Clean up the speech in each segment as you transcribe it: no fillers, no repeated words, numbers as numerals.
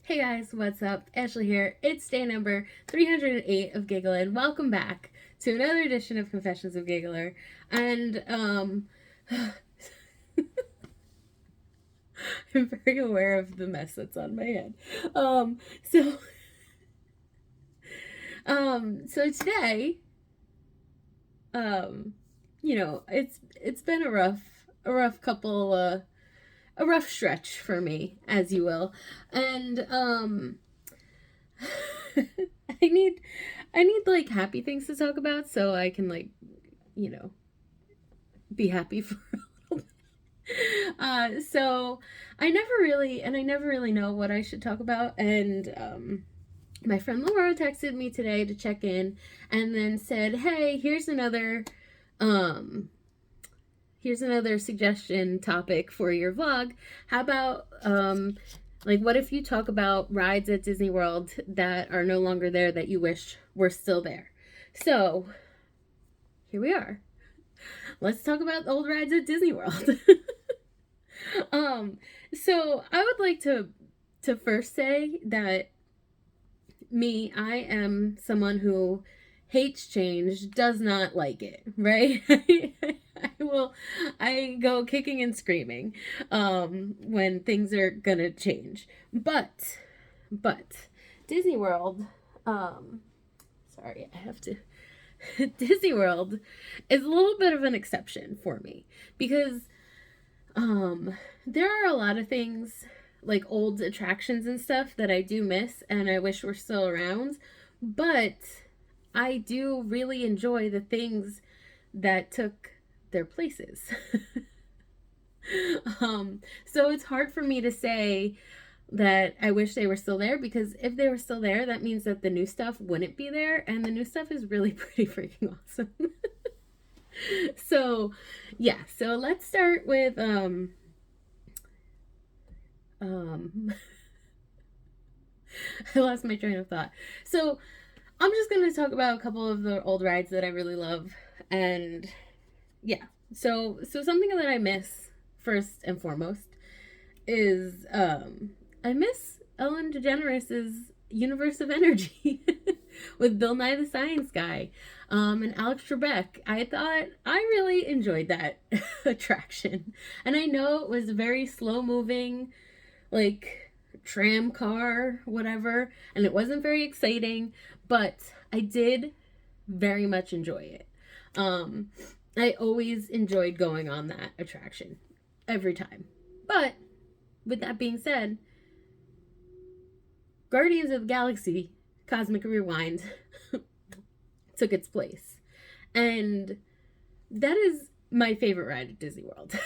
Hey guys, what's up? Ashley here. It's day number 308 of Gigglin'. Welcome back to another edition of Confessions of Giggler. And I'm very aware of the mess that's on my head. Um so so today, um it's been a rough couple a rough stretch for me, as you will. And I need I need like happy things to talk about so I can you know, be happy for a little bit. So I never really know what I should talk about. And my friend Laura texted me today to check in and then said, "Hey, um here's another suggestion topic for your vlog. How about what if you talk about rides at Disney World that are no longer there that you wish were still there?" So, here we are. Let's talk about old rides at Disney World. um so I would like to first say that I am someone who hates change, does not like it, right? I go kicking and screaming when things are gonna change. But Disney World, sorry, I have to Disney World is a little bit of an exception for me because there are a lot of things like old attractions and stuff that I do miss and I wish were still around, but I do really enjoy the things that took their places. So it's hard for me to say that I wish they were still there because if they were still there, that means that the new stuff wouldn't be there, and the new stuff is really pretty freaking awesome. So, yeah, so let's start with um I lost my train of thought. So, I'm just going to talk about a couple of the old rides that I really love. And yeah. So something that I miss first and foremost is I miss Ellen DeGeneres's Universe of Energy with Bill Nye the Science Guy, and Alex Trebek. I thought I really enjoyed that attraction, and I know it was very slow moving, like tram car, whatever, and it wasn't very exciting, but I did very much enjoy it. Um, I always enjoyed going on that attraction every time. But with that being said, Guardians of the Galaxy Cosmic Rewind took its place. And that is my favorite ride at Disney World.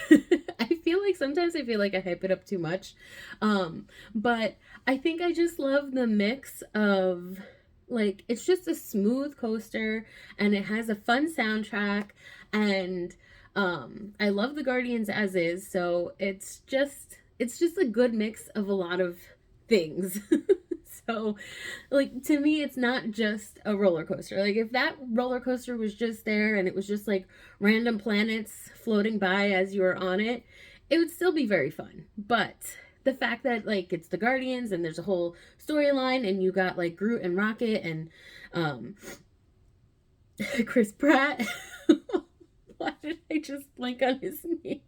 Sometimes I feel like I hype it up too much. But I think I just love the mix of like it's just a smooth coaster and it has a fun soundtrack, and I love the Guardians as is, so it's just a good mix of a lot of things. So, like, to me, it's not just a roller coaster. Like, if that roller coaster was just there and it was just like random planets floating by as you were on it, it would still be very fun. But the fact that, like, it's the Guardians and there's a whole storyline and you got, like, Groot and Rocket and um, Chris Pratt. Why did I just blink on his name?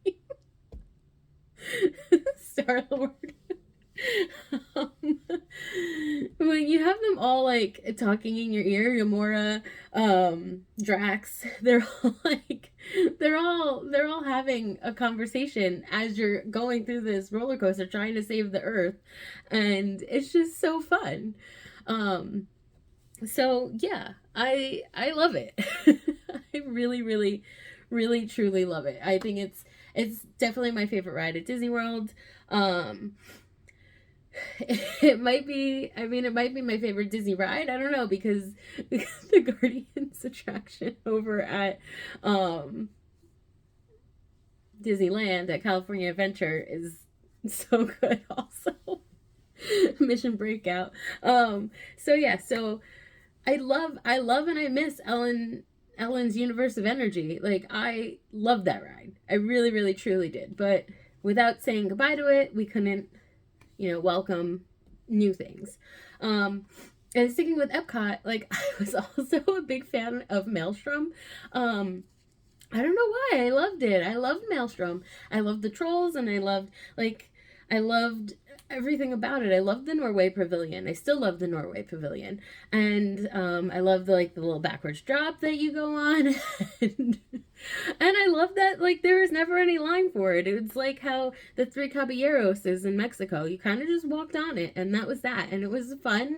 Star Lord. um, when you have them all like talking in your ear, Gamora, Drax, they're all like they're all having a conversation as you're going through this roller coaster trying to save the Earth, and it's just so fun. Um, so yeah, I love it. I really, really, really, truly love it. I think it's definitely my favorite ride at Disney World. Um, it might be my favorite Disney ride. I don't know because the Guardians attraction over at um Disneyland at California Adventure is so good also. Mission Breakout. So yeah, so I love and I miss Ellen's Universe of Energy. Like I love that ride. I really, really, truly did. But without saying goodbye to it, we couldn't, welcome, new things. And sticking with Epcot, like I was also a big fan of Maelstrom. I don't know why. I loved it. I loved Maelstrom. I loved the trolls, and I loved everything about it. I loved the Norway Pavilion. I still love the Norway Pavilion. And I love the little backwards drop that you go on. and, I love that like there was never any line for it. It was like how the Three Caballeros is in Mexico. You kind of just walked on it, and that was that. And it was a fun,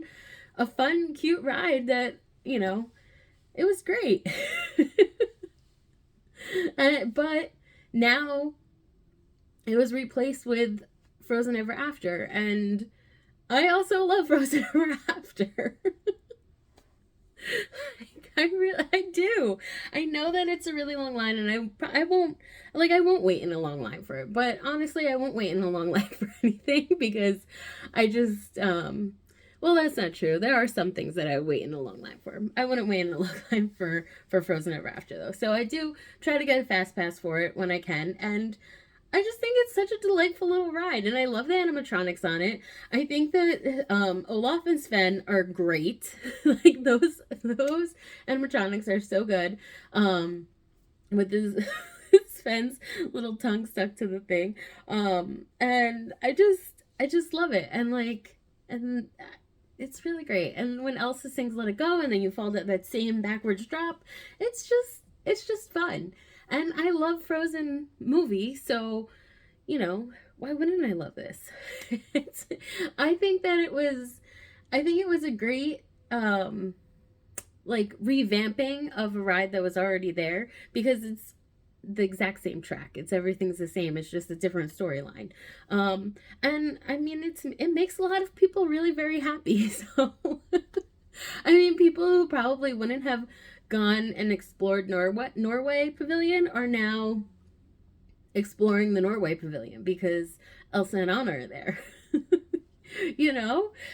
cute ride that, it was great. But now it was replaced with Frozen Ever After, and I also love Frozen Ever After. I do. I know that it's a really long line, and I won't wait in a long line for it. But honestly, I won't wait in a long line for anything because I just well, that's not true. There are some things that I wait in a long line for. I wouldn't wait in a long line for Frozen Ever After, though. So I do try to get a fast pass for it when I can, and I just think it's such a delightful little ride, and I love the animatronics on it. I think that Olaf and Sven are great. Like those animatronics are so good. With this Sven's little tongue stuck to the thing, and I just love it, and it's really great. And when Elsa sings "Let It Go," and then you fall to that same backwards drop, it's just fun. And I love Frozen movie, so, why wouldn't I love this? I think it was a great, revamping of a ride that was already there, because it's the exact same track. Everything's the same. It's just a different storyline. And I mean, it makes a lot of people really very happy. So, I mean, people who probably wouldn't have gone and explored Norway Pavilion are now exploring the Norway Pavilion because Elsa and Anna are there.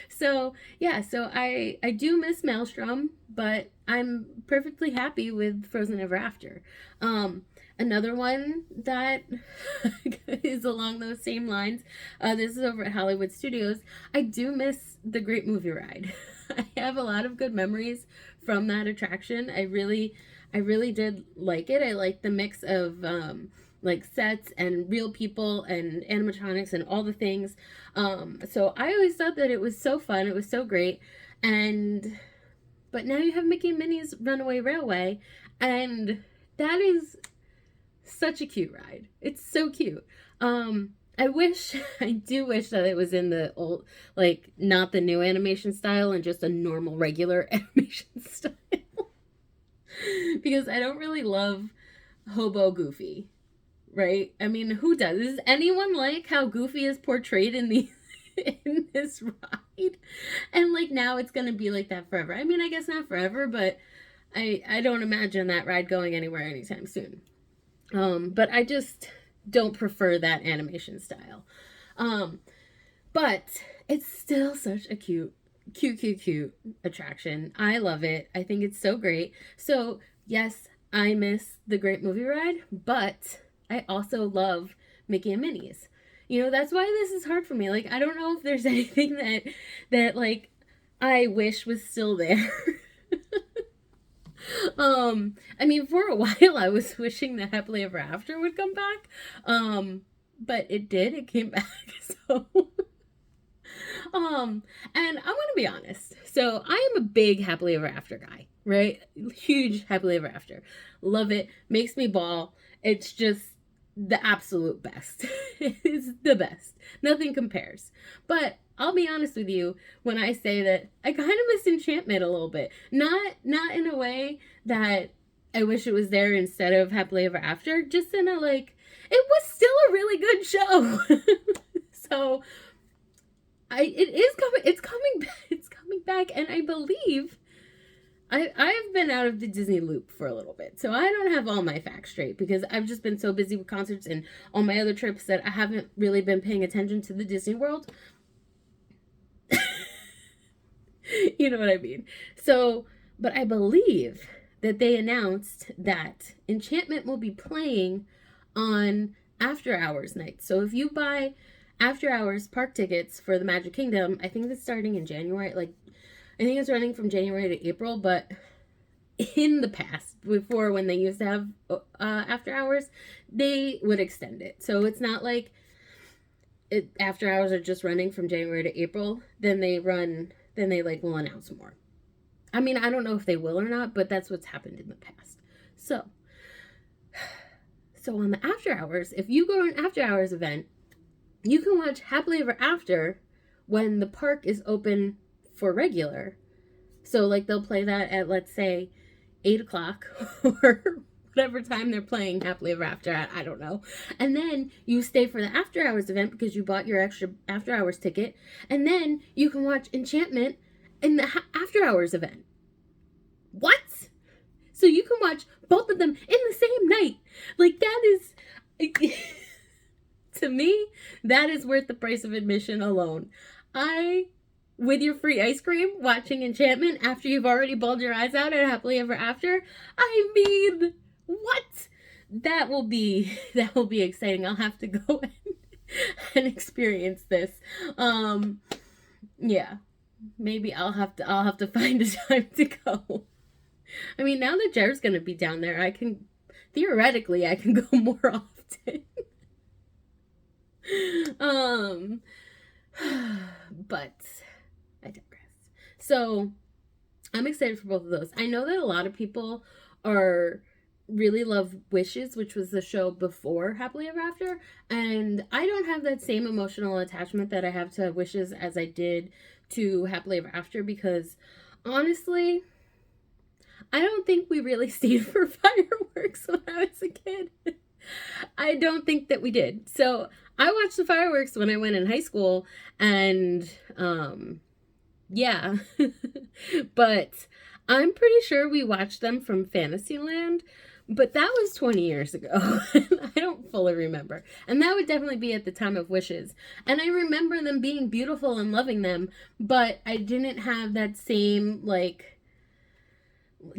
So yeah, so I do miss Maelstrom, but I'm perfectly happy with Frozen Ever After. Another one that is along those same lines, this is over at Hollywood Studios. I do miss the Great Movie Ride. I have a lot of good memories from that attraction. I really did like it. I like the mix of sets and real people and animatronics and all the things. So I always thought that it was so fun. It was so great. But now you have Mickey and Minnie's Runaway Railway, and that is such a cute ride. It's so cute. I do wish that it was in the old, not the new animation style and just a normal, regular animation style. Because I don't really love Hobo Goofy, right? I mean, who does? Does anyone like how Goofy is portrayed in this ride? And, now it's going to be like that forever. I mean, I guess not forever, but I don't imagine that ride going anywhere anytime soon. But I just don't prefer that animation style. But it's still such a cute attraction. I love it. I think it's so great. So yes, I miss the Great Movie Ride, but I also love Mickey and Minnie's. That's why this is hard for me. I don't know if there's anything that I wish was still there. I mean, for a while I was wishing that Happily Ever After would come back. But it did. It came back. So, and I'm going to be honest. So I am a big Happily Ever After guy, right? Huge Happily Ever After. Love it. Makes me bawl. It's just the absolute best. It's the best. Nothing compares. But I'll be honest with you when I say that I kind of miss Enchantment a little bit. Not in a way that I wish it was there instead of Happily Ever After. Just in a it was still a really good show. So it's coming back, and I believe I've been out of the Disney loop for a little bit, so I don't have all my facts straight because I've just been so busy with concerts and all my other trips that I haven't really been paying attention to the Disney World. You know what I mean? So, but I believe that they announced that Enchantment will be playing on after hours nights. So if you buy after hours park tickets for the Magic Kingdom. I think it's starting in January. Like, I think it's running from January to April, but in the past, before when they used to have after hours, they would extend it. So it's not like after hours are just running from January to April. Then they like will announce more. I mean, I don't know if they will or not, but that's what's happened in the past. So on the after hours, if you go to an after hours event, you can watch Happily Ever After when the park is open for regular. So like they'll play that at, let's say, 8 o'clock or whatever time they're playing Happily Ever After at, I don't know. And then you stay for the after hours event because you bought your extra after hours ticket. And then you can watch Enchantment in the after hours event. What? So you can watch both of them in the same night. Like, that is, to me, that is worth the price of admission alone. With your free ice cream, watching Enchantment after you've already bawled your eyes out at Happily Ever After. I mean, what? That will be exciting. I'll have to go and experience this. Yeah. Maybe I'll have to find a time to go. I mean, now that Jared's gonna be down there, I can theoretically go more often. But I digress. So I'm excited for both of those. I know that a lot of people really love Wishes, which was the show before Happily Ever After, and I don't have that same emotional attachment that I have to Wishes as I did to Happily Ever After, because honestly, I don't think we really stayed for fireworks when I was a kid. I don't think that we did. So I watched the fireworks when I went in high school, and yeah. But I'm pretty sure we watched them from Fantasyland, but that was 20 years ago. I don't fully remember. And that would definitely be at the time of Wishes. And I remember them being beautiful and loving them, but I didn't have that same, like,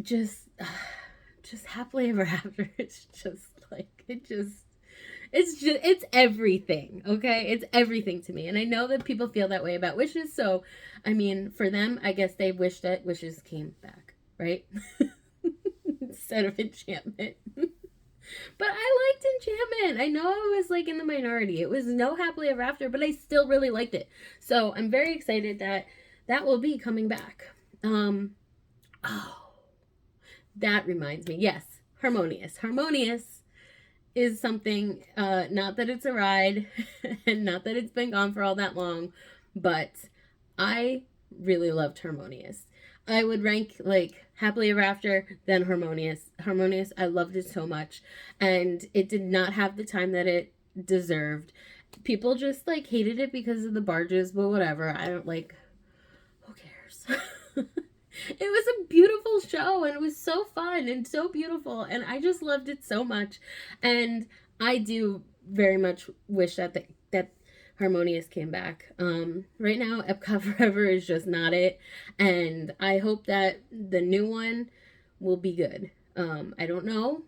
just Happily Ever After. It's just like, it's everything, okay? It's everything to me. And I know that people feel that way about Wishes, so, I mean, for them, I guess they wish that Wishes came back, right? Instead of Enchantment. But I liked Enchantment. I know I was, like, in the minority. It was no Happily Ever After, but I still really liked it. So I'm very excited that will be coming back. That reminds me. Yes, Harmonious. Harmonious is something, not that it's a ride, and not that it's been gone for all that long, but I really loved Harmonious. I would rank, like, Happily Ever After, then Harmonious. Harmonious, I loved it so much, and it did not have the time that it deserved. People just, like, hated it because of the barges, but whatever. I don't, like, who cares? It was a beautiful show, and it was so fun and so beautiful, and I just loved it so much. And I do very much wish that Harmonious came back. Right now, Epcot Forever is just not it, and I hope that the new one will be good. I don't know.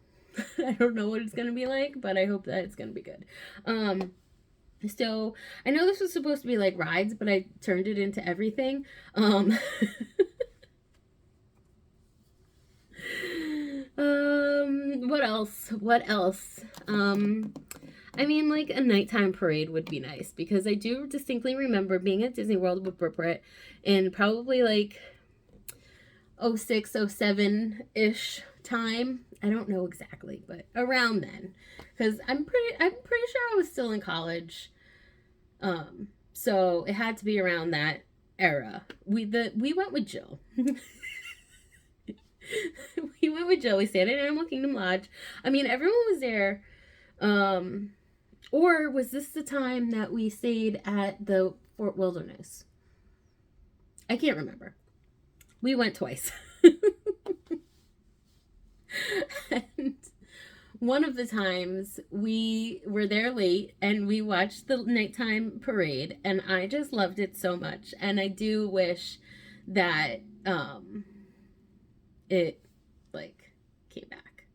I don't know what it's gonna be like, but I hope that it's gonna be good. So I know this was supposed to be like rides, but I turned it into everything. What else? I mean, like, a nighttime parade would be nice, because I do distinctly remember being at Disney World with Brit in probably, like, 06, 07-ish time. I don't know exactly, but around then, because I'm pretty sure I was still in college. So it had to be around that era. We went with Jill. We went with Jill. We stayed at Animal Kingdom Lodge. I mean, everyone was there. Or was this the time that we stayed at the Fort Wilderness? I can't remember. We went twice. And one of the times we were there late and we watched the nighttime parade, and I just loved it so much. And I do wish that it, like, came back.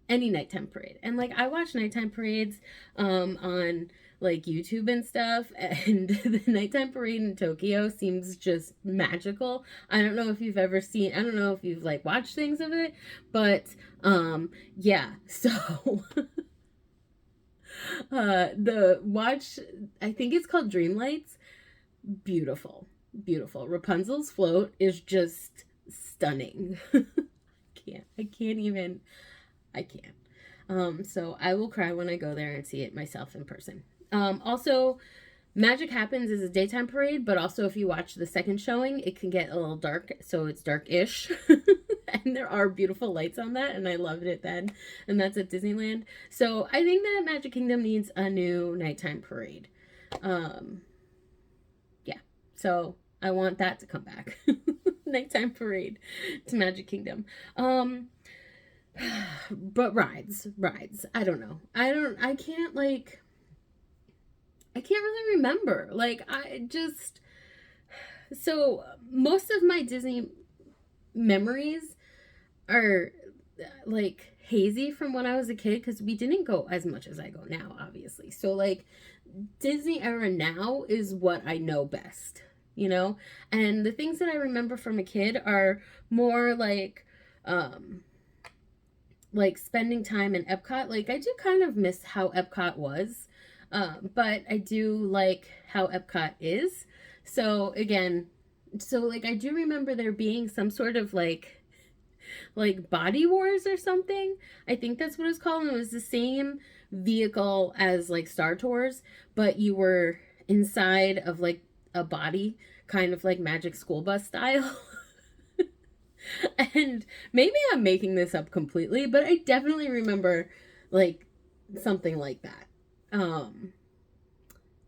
Any nighttime parade. And, like, I watch nighttime parades on like YouTube and stuff, and the nighttime parade in Tokyo seems just magical. I don't know if you've ever seen, I don't know if you've like watched things of it, but yeah. So the watch, I think it's called Dreamlights. Beautiful. Beautiful. Rapunzel's float is just stunning. I can't even, I can't. So I will cry when I go there and see it myself in person. Also, Magic Happens is a daytime parade, but also if you watch the second showing, it can get a little dark, so it's dark-ish. And there are beautiful lights on that, and I loved it then. And that's at Disneyland. So I think that Magic Kingdom needs a new nighttime parade. Yeah. So I want that to come back. Nighttime parade to Magic Kingdom. But rides. I don't know. I can't really remember. So most of my Disney memories are like hazy from when I was a kid, because we didn't go as much as I go now, obviously. So like Disney era now is what I know best, you know? And the things that I remember from a kid are more like spending time in Epcot. Like I do kind of miss how Epcot was, but I do like how Epcot is. So again, like I do remember there being some sort of like Body Wars or something. I think that's what it's called. And it was the same vehicle as like Star Tours, but you were inside of like a body, kind of like Magic School Bus style. And maybe I'm making this up completely, but I definitely remember like something like that.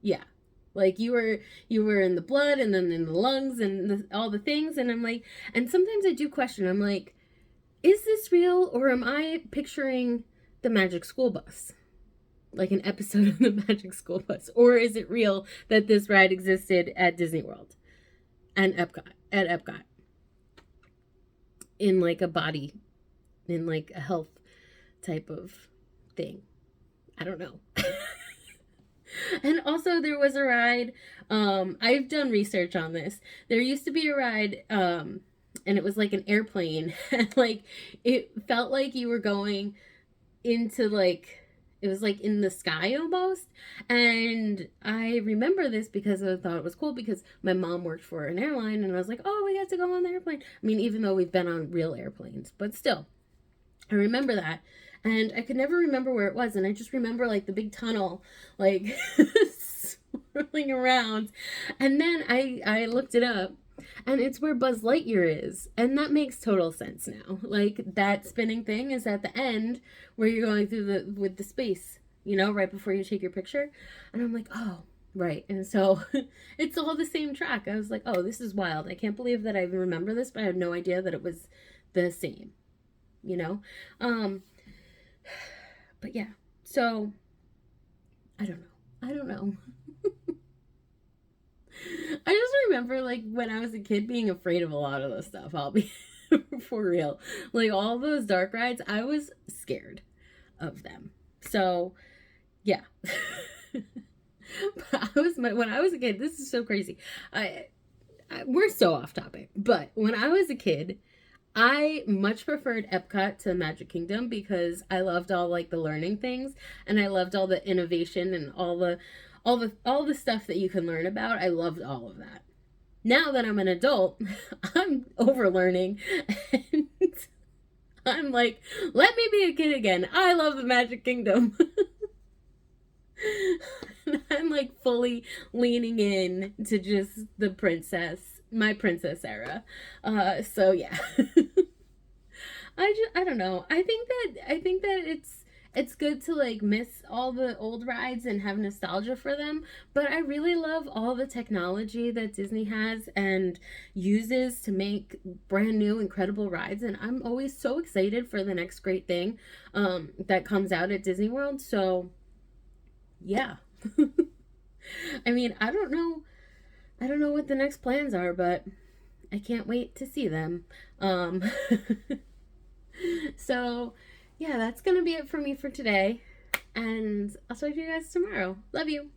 Yeah. Like you were in the blood and then in the lungs and all the things, and I'm like, and sometimes I do question. I'm like, is this real, or am I picturing the Magic School Bus? Like an episode of the Magic School Bus, or is it real that this ride existed at Disney World and Epcot? In like a body, in like a health type of thing. I don't know. And also there was a ride, I've done research on this. There used to be a ride, and it was like an airplane, and like it felt like you were going into like, it was like in the sky almost. And I remember this because I thought it was cool, because my mom worked for an airline, and I was like, oh, we got to go on the airplane. I mean, even though we've been on real airplanes, but still, I remember that. And I could never remember where it was. And I just remember like the big tunnel, like swirling around. And then I looked it up, and it's where Buzz Lightyear is. And that makes total sense now. Like that spinning thing is at the end where you're going through with the space, you know, right before you take your picture. And I'm like, oh, right. And so it's all the same track. I was like, oh, this is wild. I can't believe that I even remember this, but I had no idea that it was the same, you know? But yeah, so I don't know. I just remember like when I was a kid being afraid of a lot of this stuff. I'll be for real. Like all those dark rides, I was scared of them. So yeah. But when I was a kid, this is so crazy. We're so off topic, but when I was a kid, I much preferred Epcot to Magic Kingdom, because I loved all like the learning things, and I loved all the innovation and all the stuff that you can learn about. I loved all of that. Now that I'm an adult, I'm over learning, and I'm like, let me be a kid again. I love the Magic Kingdom. I'm like fully leaning in to just my princess era. So yeah. I don't know. I think that it's good to like miss all the old rides and have nostalgia for them, but I really love all the technology that Disney has and uses to make brand new incredible rides, and I'm always so excited for the next great thing that comes out at Disney World. So yeah. I mean, I don't know what the next plans are, but I can't wait to see them. So yeah, that's gonna be it for me for today, and I'll talk to you guys tomorrow. Love you.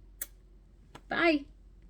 Bye.